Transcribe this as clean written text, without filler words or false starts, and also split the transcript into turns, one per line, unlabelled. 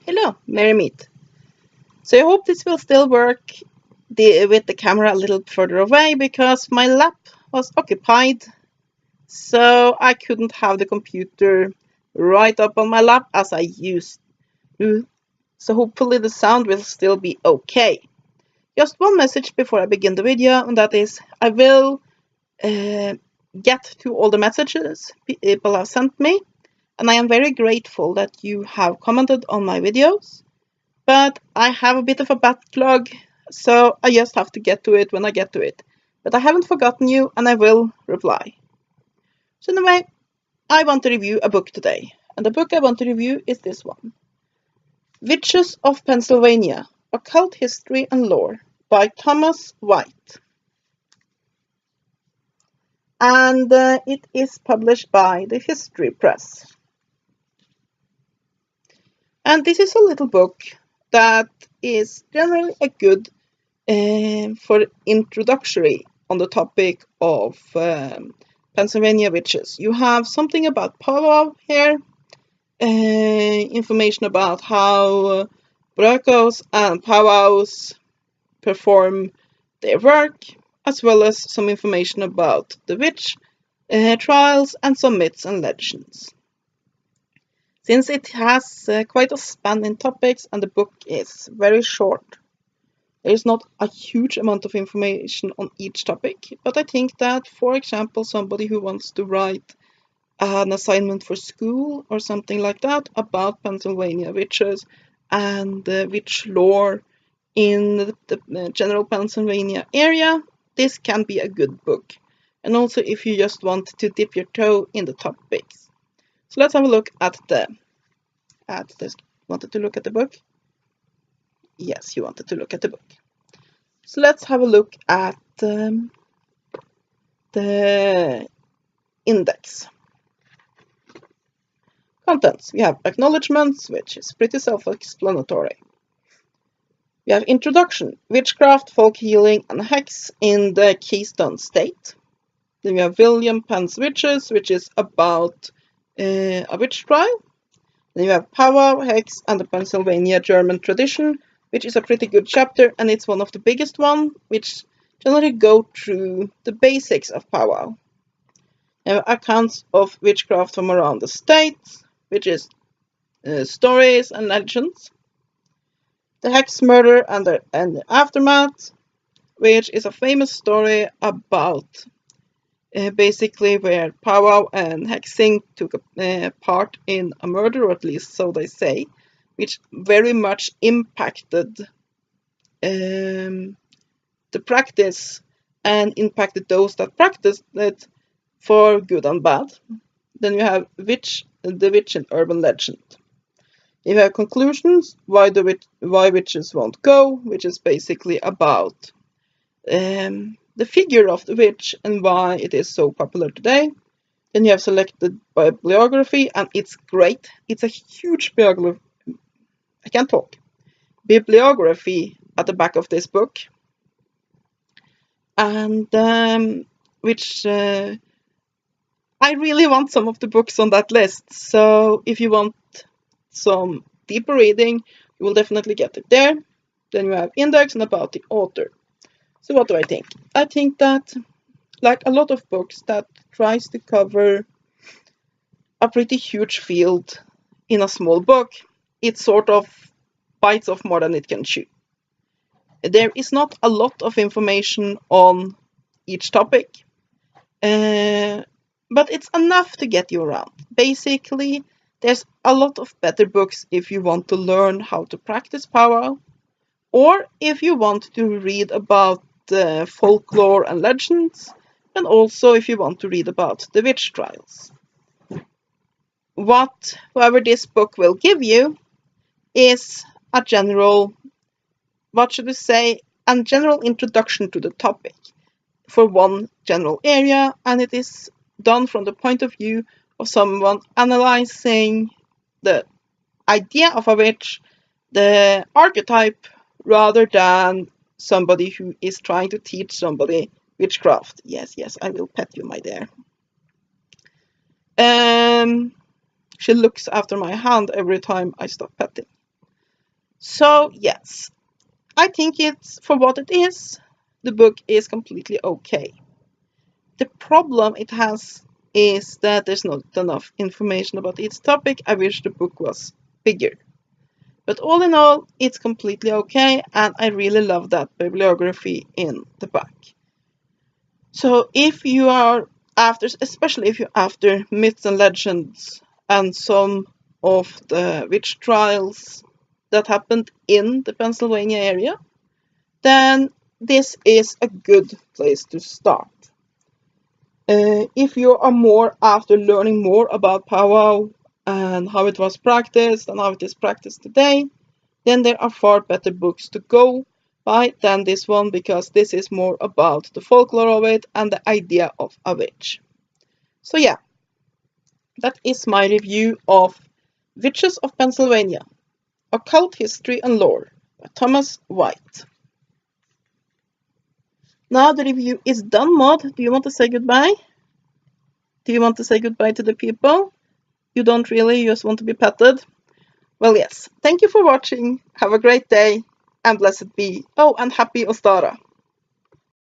Hello, Merry Meet. So I hope this will still work with the camera a little further away because my lap was occupied, so I couldn't have the computer right up on my lap as I used to. So hopefully the sound will still be okay. Just one message before I begin the video, and that is I will get to all the messages people have sent me, and I am very grateful that you have commented on my videos. But I have a bit of a backlog, so I just have to get to it when I get to it. But I haven't forgotten you, and I will reply. So anyway, I want to review a book today. And the book I want to review is this one. Witches of Pennsylvania, Occult History and Lore by Thomas White. And it is published by the History Press. And this is a little book that is generally a good for introductory on the topic of Pennsylvania witches. You have something about Pow-Wow here, information about how Bracos and Pow-Wows perform their work, as well as some information about the witch trials and some myths and legends. Since it has quite a span in topics and the book is very short, there is not a huge amount of information on each topic, but I think that, for example, somebody who wants to write an assignment for school or something like that about Pennsylvania witches and witch lore in the general Pennsylvania area, this can be a good book. And also if you just want to dip your toe in the topics. So let's have a look at this. Wanted to look at the book? Yes, you wanted to look at the book. So let's have a look at the index. Contents. We have acknowledgements, which is pretty self-explanatory. We have introduction, witchcraft, folk healing, and hex in the Keystone State. Then we have William Penn's Witches, which is about a witch trial. Then you have Pow-Wow, hex, and the Pennsylvania German tradition, which is a pretty good chapter, and it's one of the biggest ones, which generally go through the basics of Pow-Wow. Accounts of witchcraft from around the states, which is stories and legends. The Hex Murder and the Aftermath, which is a famous story about basically where Pow-Wow and hexing took part in a murder, or at least so they say, which very much impacted the practice and impacted those that practiced it for good and bad. Then you have the witch and urban legend. You have conclusions, why witches won't go, which is basically about the figure of the witch and why it is so popular today. Then you have selected bibliography, and it's great. It's a huge bibliography. I can't talk. Bibliography at the back of this book, and which I really want some of the books on that list. So if you want some deeper reading, you will definitely get it there. Then you have index and about the author. So what do I think? I think that, like a lot of books that tries to cover a pretty huge field in a small book, it sort of bites off more than it can chew. There is not a lot of information on each topic, but it's enough to get you around. Basically, there's a lot of better books if you want to learn how to practice Pow-Wow, or if you want to read about folklore and legends, and also if you want to read about the witch trials. However this book will give you is a general, a general introduction to the topic for one general area, and it is done from the point of view of someone analyzing the idea of a witch, the archetype, rather than somebody who is trying to teach somebody witchcraft. Yes, I will pet you, my dear. She looks after my hand every time I stop petting. So yes, I think it's, for what it is, the book is completely okay. The problem it has is that there's not enough information about each topic. I wish the book was bigger. But all in all, it's completely okay, and I really love that bibliography in the back. So if you are after, especially if you're after myths and legends and some of the witch trials that happened in the Pennsylvania area, then this is a good place to start. If you are more after learning more about Pow-Wow and how it was practiced and how it is practiced today, then there are far better books to go by than this one, because this is more about the folklore of it and the idea of a witch. So yeah, that is my review of Witches of Pennsylvania, Occult History and Lore by Thomas White. Now the review is done, Maud. Do you want to say goodbye? Do you want to say goodbye to the people? You don't really, you just want to be petted? Well, yes. Thank you for watching. Have a great day, and blessed be. Oh, and happy Ostara.